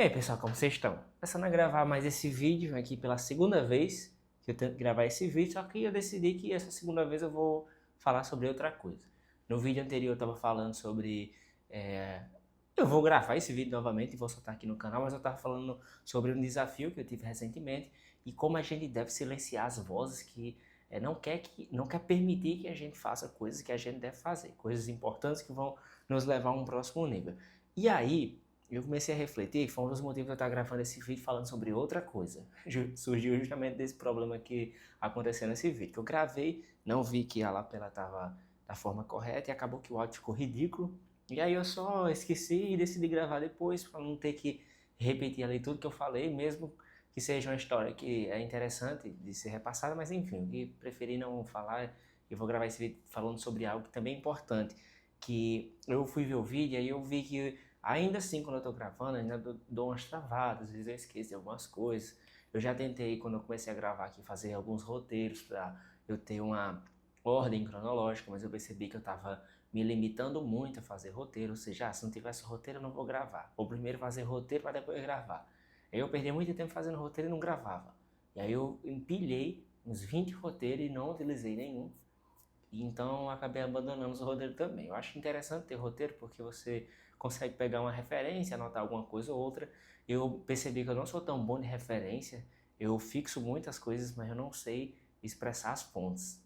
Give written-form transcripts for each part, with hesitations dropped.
E aí, pessoal, como vocês estão? Começando a gravar mais esse vídeo aqui pela segunda vez que eu tento gravar esse vídeo, só que eu decidi que essa segunda vez eu vou falar sobre outra coisa. No vídeo anterior eu estava falando sobre... eu vou gravar esse vídeo novamente e vou soltar aqui no canal, mas eu estava falando sobre um desafio que eu tive recentemente e como a gente deve silenciar as vozes que não quer permitir que a gente faça coisas que a gente deve fazer, coisas importantes que vão nos levar a um próximo nível. E aí eu comecei a refletir, que foi um dos motivos de eu estar gravando esse vídeo falando sobre outra coisa. Surgiu justamente desse problema que aconteceu nesse vídeo, que eu gravei, não vi que a lapela estava da forma correta e acabou que o áudio ficou ridículo. E aí eu só esqueci e decidi gravar depois para não ter que repetir ali tudo que eu falei, mesmo que seja uma história que é interessante de ser repassada, mas enfim, eu preferi não falar e vou gravar esse vídeo falando sobre algo que também é importante, que eu fui ver o vídeo e aí eu vi que ainda assim, quando eu tô gravando, ainda dou umas travadas, às vezes eu esqueço de algumas coisas. Eu já tentei, quando eu comecei a gravar aqui, fazer alguns roteiros para eu ter uma ordem cronológica, mas eu percebi que eu tava me limitando muito a fazer roteiro, ou seja, se não tivesse roteiro eu não vou gravar. Vou primeiro fazer roteiro para depois gravar. Aí eu perdi muito tempo fazendo roteiro e não gravava. E aí eu empilhei uns 20 roteiros e não utilizei nenhum. E então eu acabei abandonando os roteiros também. Eu acho interessante ter roteiro porque você consegue pegar uma referência, anotar alguma coisa ou outra. Eu percebi que eu não sou tão bom de referência, eu fixo muitas coisas, mas eu não sei expressar as fontes.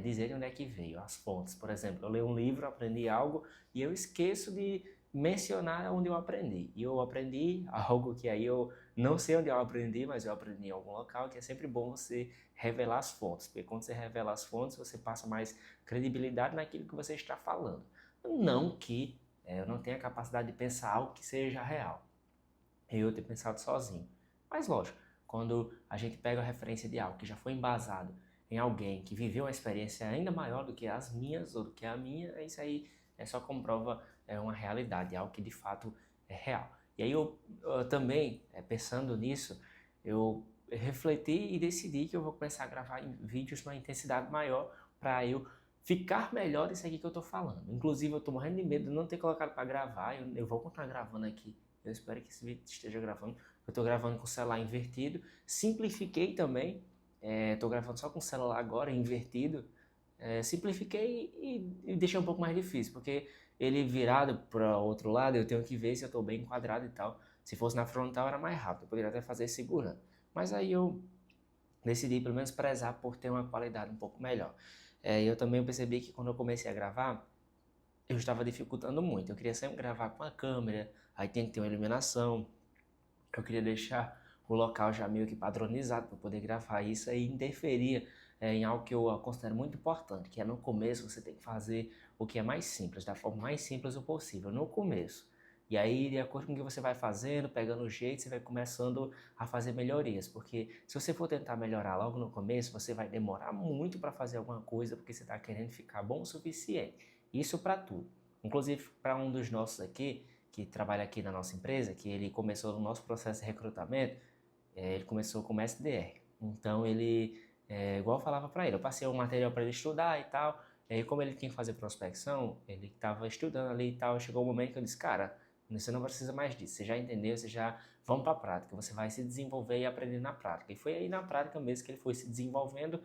Dizer de onde é que veio, as fontes. Por exemplo, eu leio um livro, aprendi algo e eu esqueço de mencionar onde eu aprendi. E eu aprendi algo que aí eu não sei onde eu aprendi, mas eu aprendi em algum local, que é sempre bom você revelar as fontes, porque quando você revela as fontes, você passa mais credibilidade naquilo que você está falando. Não que eu não tenha capacidade de pensar algo que seja real. Eu tenho pensado sozinho. Mas lógico, quando a gente pega a referência de algo que já foi embasado em alguém que viveu uma experiência ainda maior do que as minhas ou do que a minha, isso aí só comprova uma realidade, algo que de fato é real. E aí eu também, pensando nisso, eu refleti e decidi que eu vou começar a gravar vídeos numa intensidade maior para eu ficar melhor isso aqui que eu tô falando. Inclusive eu tô morrendo de medo de não ter colocado para gravar, eu vou continuar gravando aqui. Eu espero que esse vídeo esteja gravando. Eu estou gravando com o celular invertido. Simplifiquei também. Estou gravando só com o celular agora, invertido. Simplifiquei e deixei um pouco mais difícil, porque ele virado para o outro lado, eu tenho que ver se eu estou bem enquadrado e tal. Se fosse na frontal era mais rápido, eu poderia até fazer segurando. Mas aí eu decidi pelo menos prezar por ter uma qualidade um pouco melhor. Eu também percebi que quando eu comecei a gravar, eu estava dificultando muito. Eu queria sempre gravar com a câmera, aí tem que ter uma iluminação. Eu queria deixar o local já meio que padronizado para poder gravar isso aí interferia em algo que eu considero muito importante, que é no começo você tem que fazer o que é mais simples, da forma mais simples possível, no começo. E aí, de acordo com o que você vai fazendo, pegando o jeito, você vai começando a fazer melhorias, porque se você for tentar melhorar logo no começo, você vai demorar muito para fazer alguma coisa, porque você está querendo ficar bom o suficiente. Isso para tudo. Inclusive, para um dos nossos aqui, que trabalha aqui na nossa empresa, que ele começou no nosso processo de recrutamento, ele começou como SDR. Então ele, igual eu falava para ele, eu passei um material para ele estudar e tal, e como ele tinha que fazer prospecção, ele estava estudando ali e tal, chegou um momento que eu disse, cara, você não precisa mais disso, você já entendeu, você já, vamos para a prática, você vai se desenvolver e aprender na prática. E foi aí na prática mesmo que ele foi se desenvolvendo,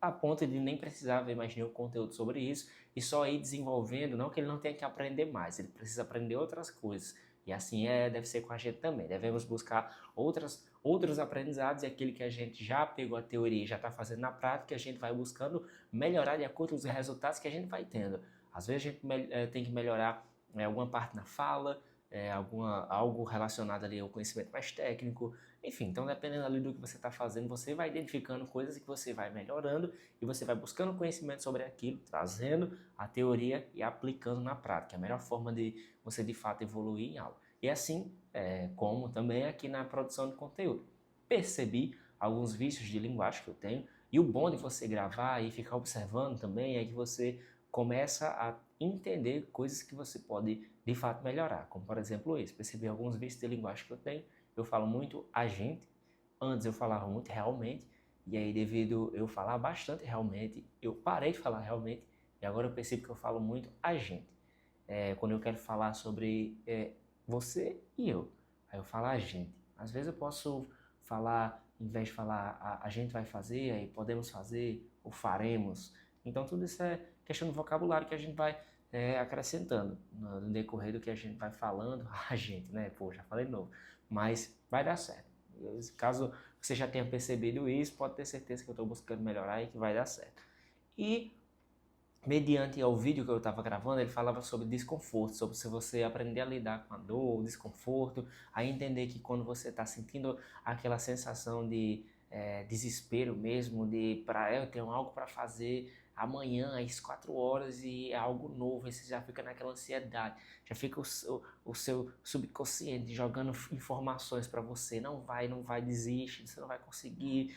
a ponto de nem precisar ver mais nenhum conteúdo sobre isso e só ir desenvolvendo, não que ele não tenha que aprender mais, ele precisa aprender outras coisas. E assim deve ser com a gente também. Devemos buscar outros aprendizados e aquele que a gente já pegou a teoria e já está fazendo na prática, a gente vai buscando melhorar de acordo com os resultados que a gente vai tendo. Às vezes a gente tem que melhorar alguma parte na fala, algo relacionado ali ao conhecimento mais técnico, enfim, então dependendo ali do que você está fazendo, você vai identificando coisas que você vai melhorando e você vai buscando conhecimento sobre aquilo, trazendo a teoria e aplicando na prática. É a melhor forma de você de fato evoluir em algo. E assim como também aqui na produção de conteúdo. Percebi alguns vícios de linguagem que eu tenho e o bom de você gravar e ficar observando também é que você começa a entender coisas que você pode de fato melhorar, como por exemplo isso, percebi alguns vícios de linguagem que eu tenho, eu falo muito a gente, antes eu falava muito realmente, e aí devido eu falar bastante realmente, eu parei de falar realmente, e agora eu percebo que eu falo muito a gente, quando eu quero falar sobre você e eu. Aí eu falo a gente. Às vezes eu posso falar, em vez de falar a gente vai fazer, aí podemos fazer ou faremos. Então tudo isso é questão do vocabulário que a gente vai acrescentando no decorrer do que a gente vai falando. A gente, né? Pô, já falei de novo. Mas vai dar certo. Caso você já tenha percebido isso, pode ter certeza que eu estou buscando melhorar e que vai dar certo. E mediante ao vídeo que eu estava gravando, ele falava sobre desconforto, sobre se você aprender a lidar com a dor, o desconforto, a entender que quando você está sentindo aquela sensação de desespero mesmo, de eu tenho algo para fazer amanhã às 4 horas e é algo novo, aí você já fica naquela ansiedade, já fica o seu subconsciente jogando informações para você, não vai, desiste, você não vai conseguir,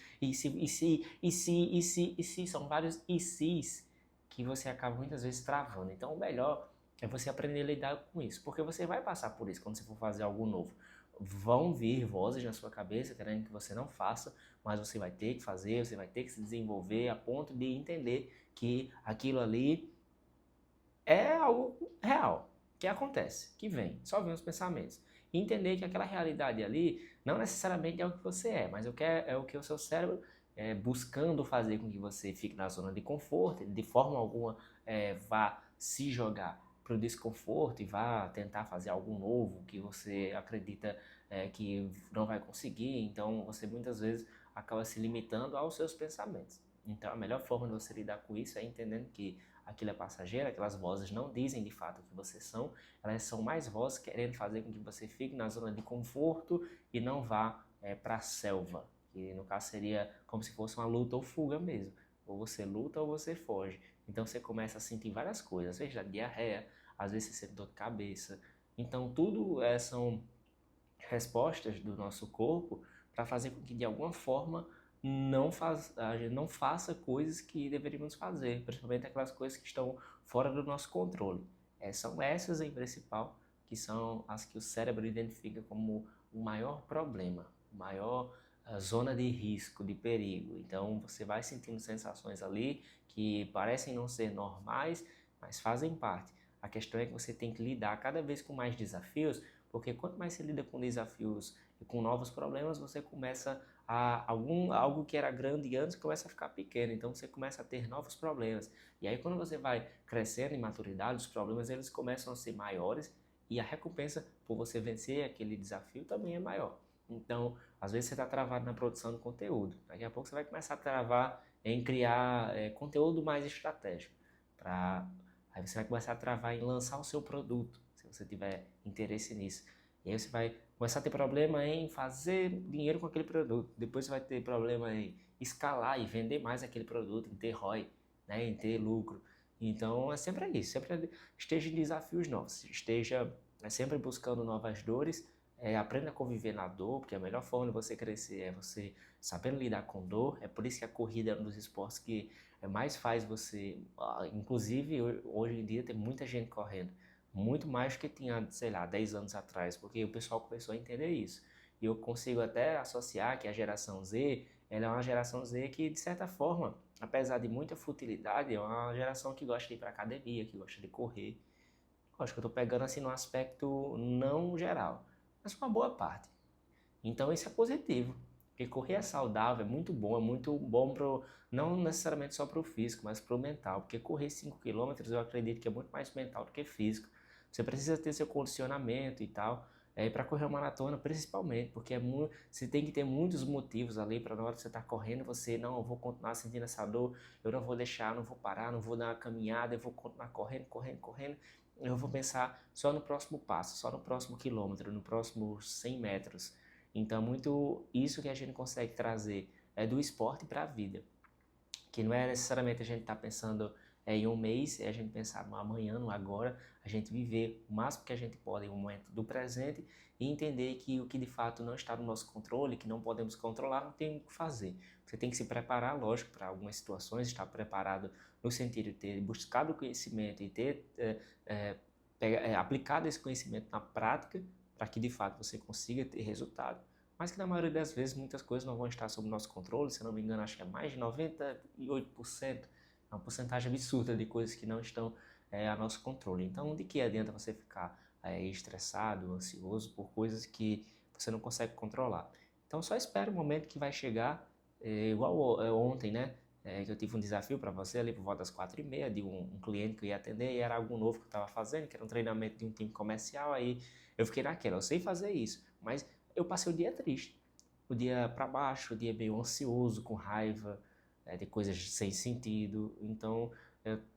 são vários e se's que você acaba muitas vezes travando. Então o melhor é você aprender a lidar com isso, porque você vai passar por isso quando você for fazer algo novo. Vão vir vozes na sua cabeça querendo que você não faça, mas você vai ter que fazer, você vai ter que se desenvolver a ponto de entender que aquilo ali é algo real, que acontece, que vem, só vem os pensamentos. E entender que aquela realidade ali não necessariamente é o que você é, mas é o que o seu cérebro buscando fazer com que você fique na zona de conforto, de forma alguma vá se jogar para o desconforto e vá tentar fazer algo novo que você acredita que não vai conseguir. Então você muitas vezes acaba se limitando aos seus pensamentos. Então a melhor forma de você lidar com isso é entendendo que aquilo é passageiro, aquelas vozes não dizem de fato o que vocês são, elas são mais vozes querendo fazer com que você fique na zona de conforto e não vá para a selva, que no caso seria como se fosse uma luta ou fuga mesmo, ou você luta ou você foge. Então você começa a sentir várias coisas, às vezes dá diarreia, às vezes você sente dor de cabeça. Então tudo são respostas do nosso corpo para fazer com que de alguma forma a gente não faça coisas que deveríamos fazer, principalmente aquelas coisas que estão fora do nosso controle. São essas em principal que são as que o cérebro identifica como o maior problema, maior zona de risco, de perigo. Então você vai sentindo sensações ali que parecem não ser normais, mas fazem parte. A questão é que você tem que lidar cada vez com mais desafios, porque quanto mais você lida com desafios e com novos problemas, você começa algo que era grande antes começa a ficar pequeno, então você começa a ter novos problemas. E aí quando você vai crescendo em maturidade, os problemas eles começam a ser maiores e a recompensa por você vencer aquele desafio também é maior. Então, às vezes você está travado na produção de conteúdo, daqui a pouco você vai começar a travar em criar conteúdo mais estratégico. Aí você vai começar a travar em lançar o seu produto, se você tiver interesse nisso. E aí você vai começar a ter problema em fazer dinheiro com aquele produto. Depois você vai ter problema em escalar e vender mais aquele produto, em ter ROI, né, em ter lucro. Então é sempre isso, sempre esteja em desafios novos, esteja sempre buscando novas dores, aprenda a conviver na dor, porque a melhor forma de você crescer é você sabendo lidar com dor. É por isso que a corrida é um dos esportes que mais faz você, inclusive hoje em dia tem muita gente correndo, muito mais do que tinha, sei lá, 10 anos atrás, porque o pessoal começou a entender isso. E eu consigo até associar que a geração Z, ela é uma geração Z que, de certa forma, apesar de muita futilidade, é uma geração que gosta de ir para academia, que gosta de correr. Eu acho que eu estou pegando assim no aspecto não geral, mas uma boa parte. Então isso é positivo, porque correr é saudável, é muito bom não necessariamente só para o físico, mas para o mental, porque correr 5 quilômetros eu acredito que é muito mais mental do que físico. Você precisa ter seu condicionamento e tal, para correr uma maratona principalmente, porque você tem que ter muitos motivos ali para na hora que você está correndo, você, não, eu vou continuar sentindo essa dor, eu não vou deixar, não vou parar, não vou dar uma caminhada, eu vou continuar correndo, correndo, correndo. Eu vou pensar só no próximo passo, só no próximo quilômetro, no próximo 100 metros. Então, muito isso que a gente consegue trazer do esporte para a vida, que não é necessariamente a gente estar pensando em um mês, é a gente pensar no amanhã, no agora, a gente viver o máximo que a gente pode em um momento do presente e entender que o que de fato não está no nosso controle, que não podemos controlar, não tem o que fazer. Você tem que se preparar, lógico, para algumas situações, estar preparado no sentido de ter buscado o conhecimento e ter aplicado esse conhecimento na prática, para que de fato você consiga ter resultado, mas que na maioria das vezes muitas coisas não vão estar sob nosso controle. Se eu não me engano, acho que é mais de 98%, é uma porcentagem absurda de coisas que não estão a nosso controle. Então, de que adianta você ficar estressado, ansioso por coisas que você não consegue controlar. Então só espera o momento que vai chegar, igual ontem, né? Que eu tive um desafio para você ali por volta das 4h30 de um cliente que eu ia atender e era algo novo que eu estava fazendo, que era um treinamento de um time comercial, aí eu fiquei naquela, eu sei fazer isso, mas eu passei o dia triste, o dia para baixo, o dia meio ansioso, com raiva, de coisas sem sentido, então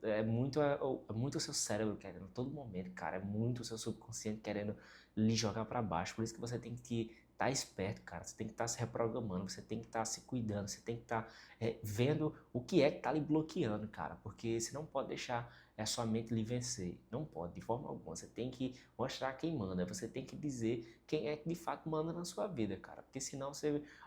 é muito o seu cérebro querendo, a todo momento, cara, é muito o seu subconsciente querendo lhe jogar para baixo, por isso que você tem que estar esperto, cara, você tem que estar se reprogramando, você tem que estar se cuidando, você tem que estar vendo o que é que tá lhe bloqueando, cara, porque você não pode deixar a sua mente lhe vencer, não pode, de forma alguma, você tem que mostrar quem manda, você tem que dizer quem é que de fato manda na sua vida, cara, porque senão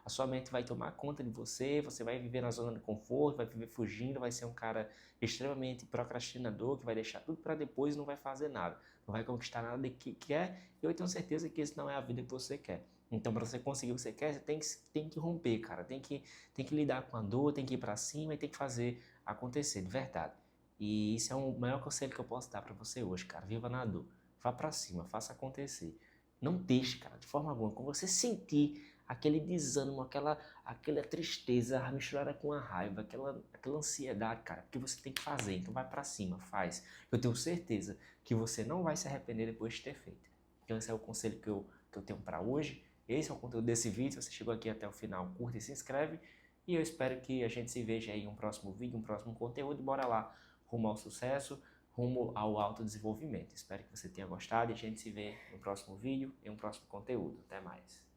a sua mente vai tomar conta de você, você vai viver na zona de conforto, vai viver fugindo, vai ser um cara extremamente procrastinador, que vai deixar tudo para depois e não vai fazer nada, não vai conquistar nada que quer, e eu tenho certeza que esse não é a vida que você quer. Então, para você conseguir o que você quer, você tem que romper, cara. Tem que lidar com a dor, tem que ir para cima e tem que fazer acontecer, de verdade. E isso é o maior conselho que eu posso dar para você hoje, cara. Viva na dor. Vá para cima, faça acontecer. Não deixe, cara, de forma alguma. Quando você sentir aquele desânimo, aquela tristeza misturada com a raiva, aquela ansiedade, cara, que você tem que fazer. Então vai para cima, faz. Eu tenho certeza que você não vai se arrepender depois de ter feito. Então esse é o conselho que eu tenho para hoje. Esse é o conteúdo desse vídeo. Se você chegou aqui até o final, curta e se inscreve. E eu espero que a gente se veja aí em um próximo vídeo, um próximo conteúdo. Bora lá, rumo ao sucesso, rumo ao autodesenvolvimento. Espero que você tenha gostado e a gente se vê no próximo vídeo e um próximo conteúdo. Até mais.